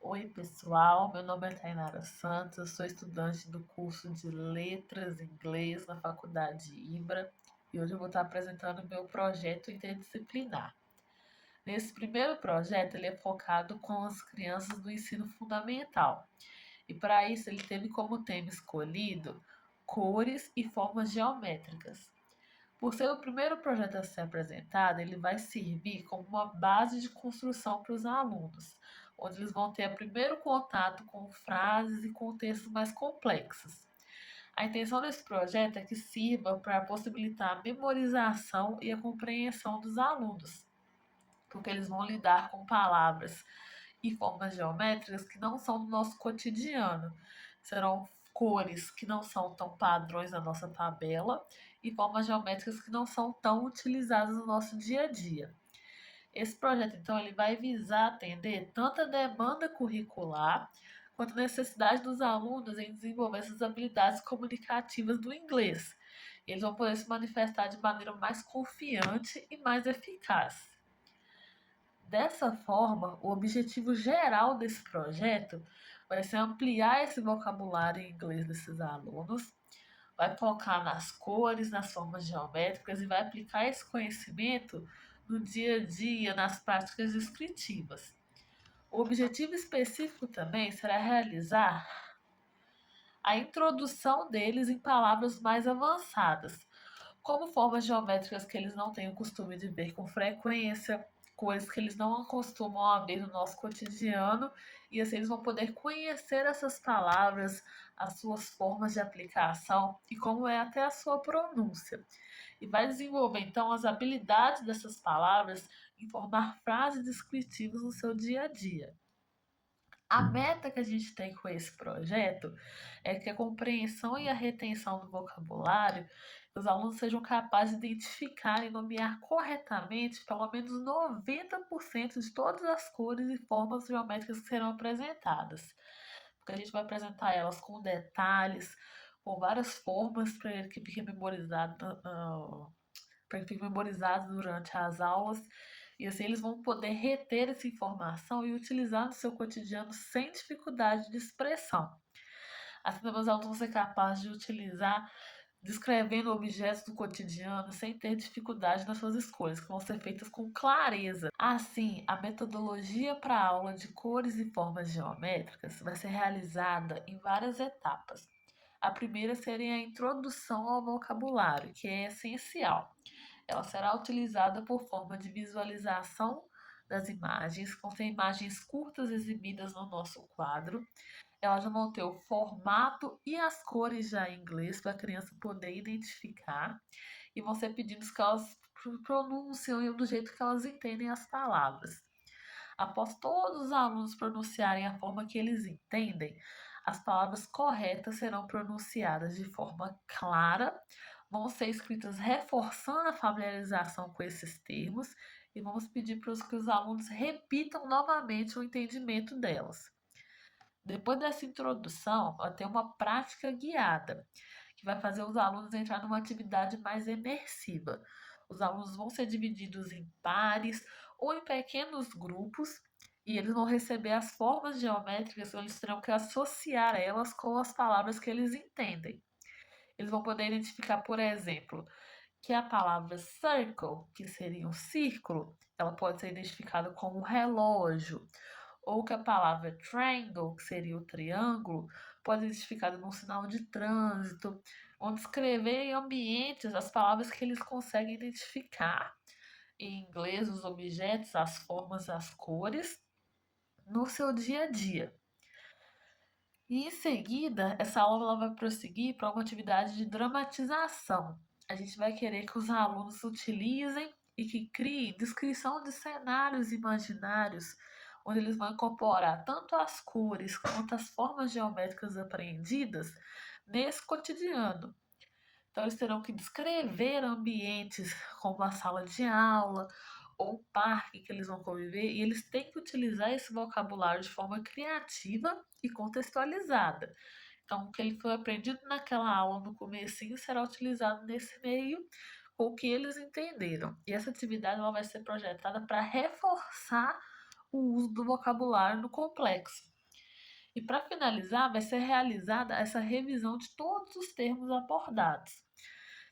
Oi, pessoal. Meu nome é Tainara Santos, eu sou estudante do curso de Letras em Inglês na Faculdade Ibra e hoje eu vou estar apresentando meu projeto interdisciplinar. Nesse primeiro projeto, ele é focado com as crianças do ensino fundamental e, para isso, ele teve como tema escolhido cores e formas geométricas. Por ser o primeiro projeto a ser apresentado, ele vai servir como uma base de construção para os alunos, onde eles vão ter o primeiro contato com frases e contextos mais complexos. A intenção desse projeto é que sirva para possibilitar a memorização e a compreensão dos alunos, porque eles vão lidar com palavras e formas geométricas que não são do nosso cotidiano. Serão cores que não são tão padrões na nossa tabela e formas geométricas que não são tão utilizadas no nosso dia a dia. Esse projeto, então, ele vai visar atender tanto a demanda curricular quanto a necessidade dos alunos em desenvolver essas habilidades comunicativas do inglês. Eles vão poder se manifestar de maneira mais confiante e mais eficaz. Dessa forma, o objetivo geral desse projeto vai ser ampliar esse vocabulário em inglês desses alunos, vai focar nas cores, nas formas geométricas e vai aplicar esse conhecimento no dia a dia, nas práticas descritivas. O objetivo específico também será realizar a introdução deles em palavras mais avançadas, como formas geométricas que eles não têm o costume de ver com frequência, coisas que eles não acostumam a ver no nosso cotidiano, e assim eles vão poder conhecer essas palavras, as suas formas de aplicação e como é até a sua pronúncia. E vai desenvolver então as habilidades dessas palavras em formar frases descritivas no seu dia a dia. A meta que a gente tem com esse projeto é que a compreensão e a retenção do vocabulário, os alunos sejam capazes de identificar e nomear corretamente pelo menos 90% de todas as cores e formas geométricas que serão apresentadas. Porque a gente vai apresentar elas com detalhes, com várias formas para que fique memorizado, para que fique memorizado durante as aulas. E assim eles vão poder reter essa informação e utilizar no seu cotidiano sem dificuldade de expressão. Assim, meus alunos vão ser capazes de utilizar descrevendo objetos do cotidiano sem ter dificuldade nas suas escolhas, que vão ser feitas com clareza. Assim, a metodologia para a aula de cores e formas geométricas vai ser realizada em várias etapas. A primeira seria a introdução ao vocabulário, que é essencial. Ela será utilizada por forma de visualização das imagens, vão ter imagens curtas exibidas no nosso quadro. Elas já vão ter o formato e as cores já em inglês para a criança poder identificar. E vão ser pedidos que elas pronunciem do jeito que elas entendem as palavras. Após todos os alunos pronunciarem a forma que eles entendem, as palavras corretas serão pronunciadas de forma clara, vão ser escritas reforçando a familiarização com esses termos e vamos pedir para que os alunos repitam novamente o entendimento delas. Depois dessa introdução, vai ter uma prática guiada, que vai fazer os alunos entrar numa atividade mais imersiva. Os alunos vão ser divididos em pares ou em pequenos grupos e eles vão receber as formas geométricas, eles terão que associar elas com as palavras que eles entendem. Eles vão poder identificar, por exemplo, que a palavra circle, que seria um círculo, ela pode ser identificada como um relógio, ou que a palavra triangle, que seria o triângulo, pode ser identificada num sinal de trânsito, onde escrever em ambientes as palavras que eles conseguem identificar. Em inglês, os objetos, as formas, as cores, no seu dia a dia. E em seguida, essa aula ela vai prosseguir para uma atividade de dramatização. A gente vai querer que os alunos utilizem e que criem descrição de cenários imaginários, onde eles vão incorporar tanto as cores quanto as formas geométricas apreendidas nesse cotidiano. Então, eles terão que descrever ambientes como a sala de aula ou o parque que eles vão conviver, e eles têm que utilizar esse vocabulário de forma criativa e contextualizada. Então, o que ele foi aprendido naquela aula no comecinho será utilizado nesse meio com o que eles entenderam. E essa atividade ela vai ser projetada para reforçar o uso do vocabulário no complexo. E para finalizar, vai ser realizada essa revisão de todos os termos abordados.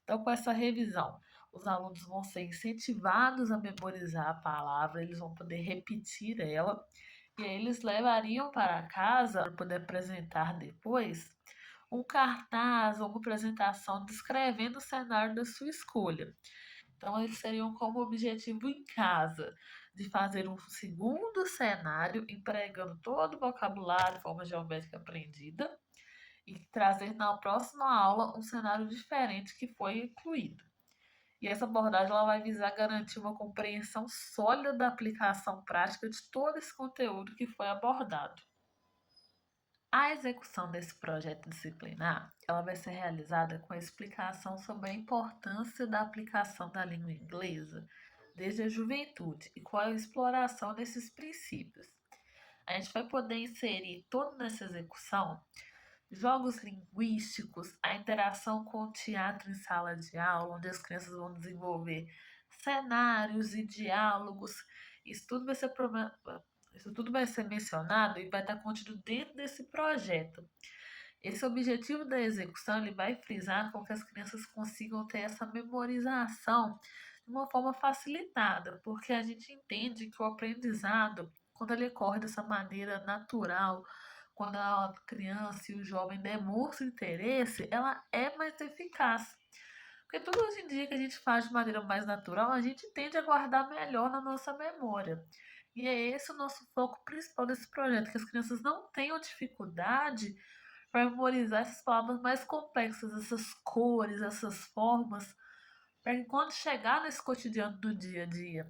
Então, com essa revisão, os alunos vão ser incentivados a memorizar a palavra, eles vão poder repetir ela, e aí eles levariam para casa, para poder apresentar depois, um cartaz ou uma apresentação descrevendo o cenário da sua escolha. Então, eles teriam como objetivo em casa de fazer um segundo cenário, empregando todo o vocabulário, forma geométrica aprendida, e trazer na próxima aula um cenário diferente que foi incluído. E essa abordagem ela vai visar garantir uma compreensão sólida da aplicação prática de todo esse conteúdo que foi abordado. A execução desse projeto disciplinar, ela vai ser realizada com a explicação sobre a importância da aplicação da língua inglesa desde a juventude e com a exploração desses princípios. A gente vai poder inserir toda nessa execução jogos linguísticos, a interação com o teatro em sala de aula, onde as crianças vão desenvolver cenários e diálogos. Isso tudo vai ser isso tudo vai ser mencionado e vai estar contido dentro desse projeto. Esse objetivo da execução ele vai frisar com que as crianças consigam ter essa memorização de uma forma facilitada, porque a gente entende que o aprendizado, quando ele ocorre dessa maneira natural, quando a criança e o jovem demonstram interesse, ela é mais eficaz. Porque tudo hoje em dia que a gente faz de maneira mais natural, a gente tende a guardar melhor na nossa memória. E é esse o nosso foco principal desse projeto, que as crianças não tenham dificuldade para memorizar essas palavras mais complexas, essas cores, essas formas, para que quando chegar nesse cotidiano do dia a dia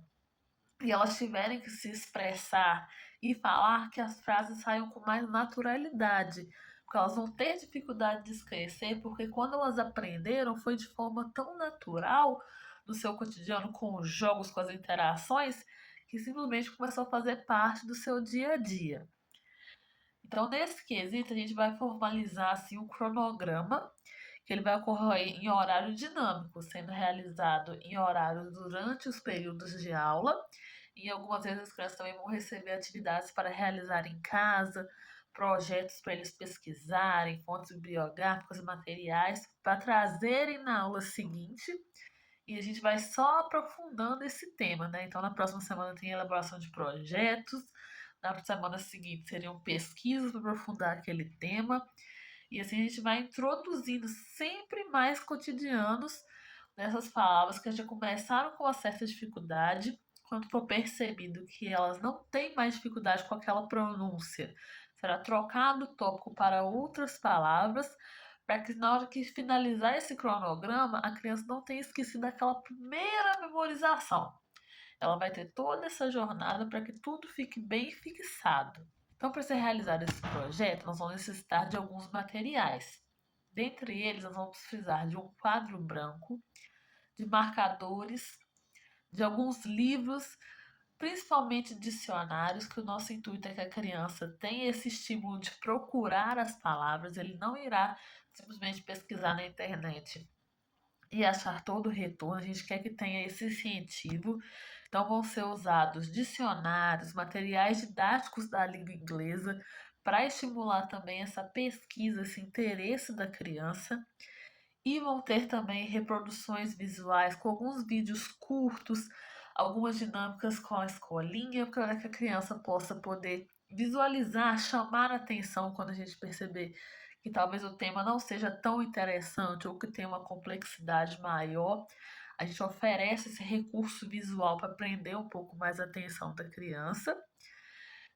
e elas tiverem que se expressar e falar, que as frases saiam com mais naturalidade, porque elas vão ter dificuldade de esquecer, porque quando elas aprenderam foi de forma tão natural no seu cotidiano, com os jogos, com as interações, que simplesmente começou a fazer parte do seu dia a dia. Então, nesse quesito, a gente vai formalizar assim, um cronograma, que ele vai ocorrer em horário dinâmico, sendo realizado em horários durante os períodos de aula. E algumas vezes as crianças também vão receber atividades para realizar em casa, projetos para eles pesquisarem, fontes bibliográficas e materiais, para trazerem na aula seguinte. E a gente vai só aprofundando esse tema, né? Então, na próxima semana tem elaboração de projetos, na semana seguinte seriam pesquisas para aprofundar aquele tema. E assim a gente vai introduzindo sempre mais cotidianos nessas palavras que já começaram com uma certa dificuldade, quando for percebido que elas não têm mais dificuldade com aquela pronúncia, será trocado o tópico para outras palavras, para que na hora que finalizar esse cronograma, a criança não tenha esquecido aquela primeira memorização. Ela vai ter toda essa jornada para que tudo fique bem fixado. Então, para ser realizado esse projeto, nós vamos necessitar de alguns materiais. Dentre eles, nós vamos precisar de um quadro branco, de marcadores, de alguns livros, principalmente dicionários, que o nosso intuito é que a criança tenha esse estímulo de procurar as palavras, ele não irá simplesmente pesquisar na internet e achar todo o retorno, a gente quer que tenha esse incentivo. Então, vão ser usados dicionários, materiais didáticos da língua inglesa, para estimular também essa pesquisa, esse interesse da criança. E vão ter também reproduções visuais com alguns vídeos curtos, algumas dinâmicas com a escolinha, para que a criança possa poder visualizar, chamar a atenção quando a gente perceber que talvez o tema não seja tão interessante ou que tenha uma complexidade maior. A gente oferece esse recurso visual para prender um pouco mais a atenção da criança.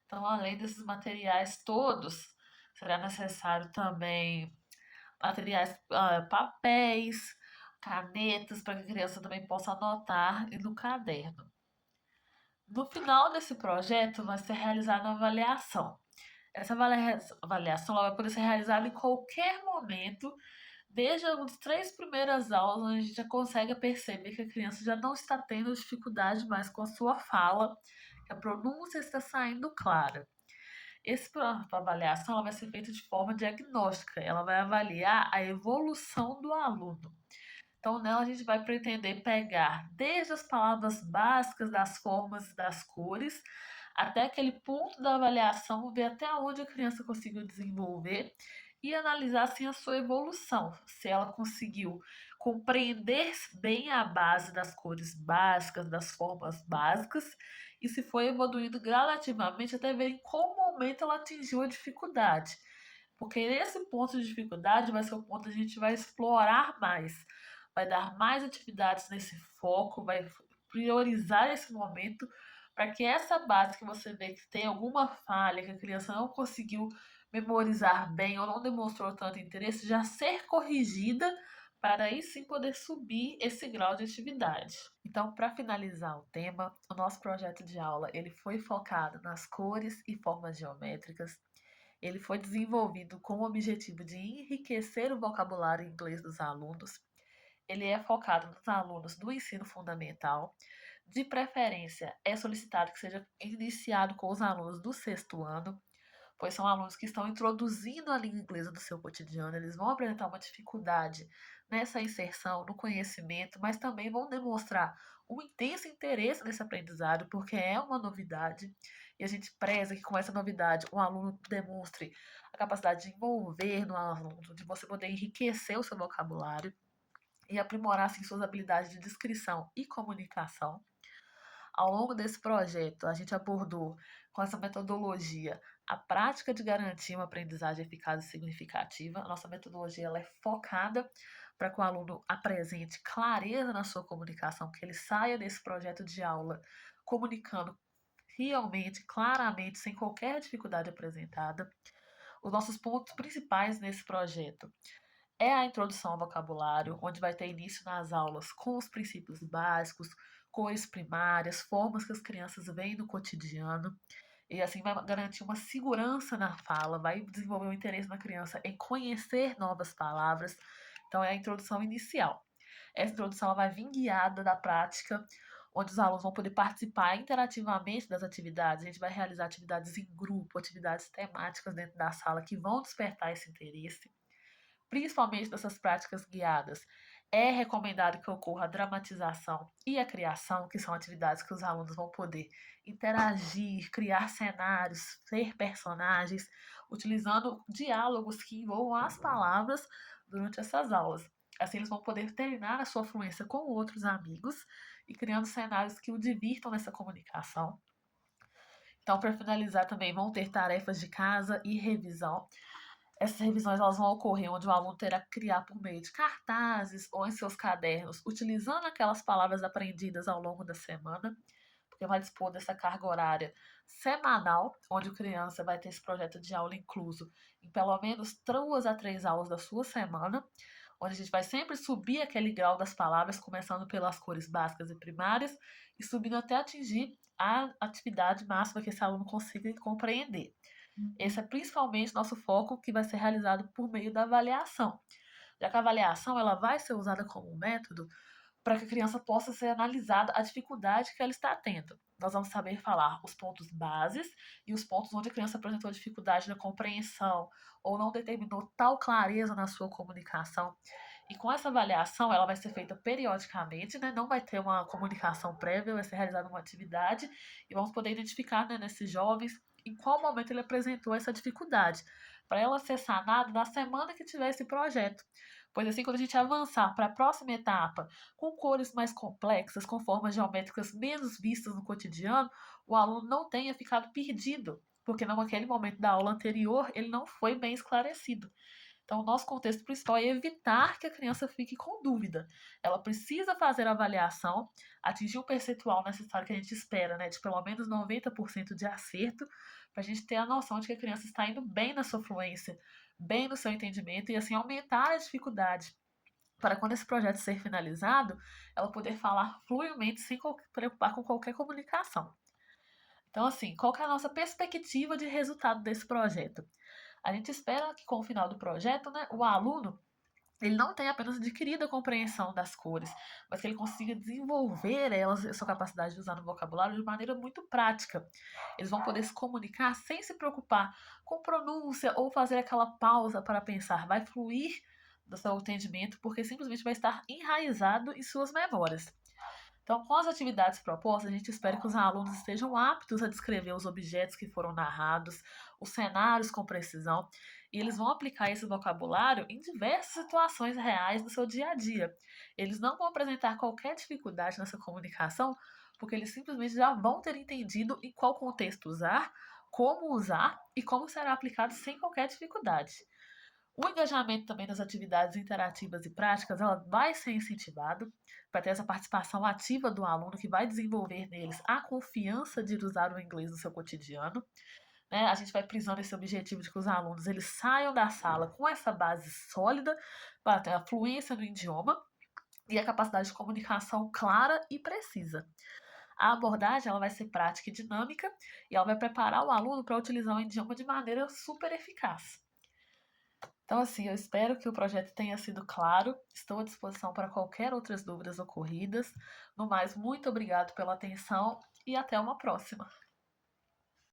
Então, além desses materiais todos, será necessário também materiais, papéis, canetas, para que a criança também possa anotar e no caderno. No final desse projeto vai ser realizada uma avaliação. Essa avaliação ela vai poder ser realizada em qualquer momento, desde as 3 primeiras aulas, onde a gente já consegue perceber que a criança já não está tendo dificuldade mais com a sua fala, que a pronúncia está saindo clara. Essa avaliação ela vai ser feita de forma diagnóstica, ela vai avaliar a evolução do aluno. Então, nela a gente vai pretender pegar desde as palavras básicas, das formas e das cores, até aquele ponto da avaliação, ver até onde a criança conseguiu desenvolver e analisar assim a sua evolução, se ela conseguiu compreender bem a base das cores básicas, das formas básicas, e se foi evoluindo gradativamente até ver em qual momento ela atingiu a dificuldade. Porque nesse ponto de dificuldade vai ser o ponto que a gente vai explorar mais, vai dar mais atividades nesse foco, vai priorizar esse momento para que essa base que você vê que tem alguma falha, que a criança não conseguiu memorizar bem ou não demonstrou tanto interesse, já ser corrigida para aí sim poder subir esse grau de atividade. Então, para finalizar o tema, o nosso projeto de aula ele foi focado nas cores e formas geométricas. Ele foi desenvolvido com o objetivo de enriquecer o vocabulário inglês dos alunos. Ele é focado nos alunos do ensino fundamental. De preferência, é solicitado que seja iniciado com os alunos do sexto ano, pois são alunos que estão introduzindo a língua inglesa no seu cotidiano. Eles vão apresentar uma dificuldade nessa inserção, no conhecimento, mas também vão demonstrar um intenso interesse nesse aprendizado, porque é uma novidade. E a gente preza que com essa novidade o aluno demonstre a capacidade de envolver no aluno, de você poder enriquecer o seu vocabulário e aprimorar assim, suas habilidades de descrição e comunicação. Ao longo desse projeto, a gente abordou com essa metodologia a prática de garantir uma aprendizagem eficaz e significativa. A nossa metodologia ela é focada para que o aluno apresente clareza na sua comunicação, que ele saia desse projeto de aula comunicando realmente, claramente, sem qualquer dificuldade apresentada. Os nossos pontos principais nesse projeto é a introdução ao vocabulário, onde vai ter início nas aulas com os princípios básicos, cores primárias, formas que as crianças veem no cotidiano, e assim vai garantir uma segurança na fala, vai desenvolver o interesse na criança em conhecer novas palavras. Então, é a introdução inicial. Essa introdução vai vir guiada da prática, onde os alunos vão poder participar interativamente das atividades. A gente vai realizar atividades em grupo, atividades temáticas dentro da sala que vão despertar esse interesse, principalmente dessas práticas guiadas. É recomendado que ocorra a dramatização e a criação, que são atividades que os alunos vão poder interagir, criar cenários, ser personagens, utilizando diálogos que envolvam as palavras durante essas aulas. Assim, eles vão poder treinar a sua fluência com outros amigos e criando cenários que o divirtam nessa comunicação. Então, para finalizar, também vão ter tarefas de casa e revisão. Essas revisões elas vão ocorrer onde o aluno terá que criar por meio de cartazes ou em seus cadernos, utilizando aquelas palavras aprendidas ao longo da semana, porque vai dispor dessa carga horária semanal, onde o criança vai ter esse projeto de aula incluso em pelo menos 2 a 3 aulas da sua semana, onde a gente vai sempre subir aquele grau das palavras, começando pelas cores básicas e primárias e subindo até atingir a atividade máxima que esse aluno consiga compreender. Esse é principalmente nosso foco que vai ser realizado por meio da avaliação, já que a avaliação ela vai ser usada como um método para que a criança possa ser analisada a dificuldade que ela está tendo. Nós vamos saber falar os pontos bases e os pontos onde a criança apresentou dificuldade na compreensão ou não determinou tal clareza na sua comunicação. E com essa avaliação, ela vai ser feita periodicamente, né? Não vai ter uma comunicação prévia, vai ser realizada uma atividade e vamos poder identificar, né, nesses jovens em qual momento ele apresentou essa dificuldade, para ela ser sanada na semana que tiver esse projeto. Pois assim, quando a gente avançar para a próxima etapa, com cores mais complexas, com formas geométricas menos vistas no cotidiano, o aluno não tenha ficado perdido, porque naquele momento da aula anterior ele não foi bem esclarecido. Então, o nosso contexto principal é evitar que a criança fique com dúvida. Ela precisa fazer a avaliação, atingir o percentual necessário que a gente espera, né, de pelo menos 90% de acerto, para a gente ter a noção de que a criança está indo bem na sua fluência, bem no seu entendimento e assim aumentar a dificuldade para quando esse projeto ser finalizado, ela poder falar fluidamente sem preocupar com qualquer comunicação. Então, assim, qual que é a nossa perspectiva de resultado desse projeto? A gente espera que com o final do projeto, né, o aluno ele não tenha apenas adquirido a compreensão das cores, mas que ele consiga desenvolver elas, a sua capacidade de usar no vocabulário de maneira muito prática. Eles vão poder se comunicar sem se preocupar com pronúncia ou fazer aquela pausa para pensar. Vai fluir do seu entendimento porque simplesmente vai estar enraizado em suas memórias. Então, com as atividades propostas, a gente espera que os alunos estejam aptos a descrever os objetos que foram narrados, os cenários com precisão, e eles vão aplicar esse vocabulário em diversas situações reais do seu dia a dia. Eles não vão apresentar qualquer dificuldade nessa comunicação, porque eles simplesmente já vão ter entendido em qual contexto usar, como usar e como será aplicado sem qualquer dificuldade. O engajamento também nas atividades interativas e práticas, ela vai ser incentivado para ter essa participação ativa do aluno que vai desenvolver neles a confiança de usar o inglês no seu cotidiano. Né? A gente vai prisando esse objetivo de que os alunos eles saiam da sala com essa base sólida para ter a fluência no idioma e a capacidade de comunicação clara e precisa. A abordagem ela vai ser prática e dinâmica e ela vai preparar o aluno para utilizar o idioma de maneira super eficaz. Então, assim, eu espero que o projeto tenha sido claro. Estou à disposição para qualquer outras dúvidas ocorridas. No mais, muito obrigado pela atenção e até uma próxima.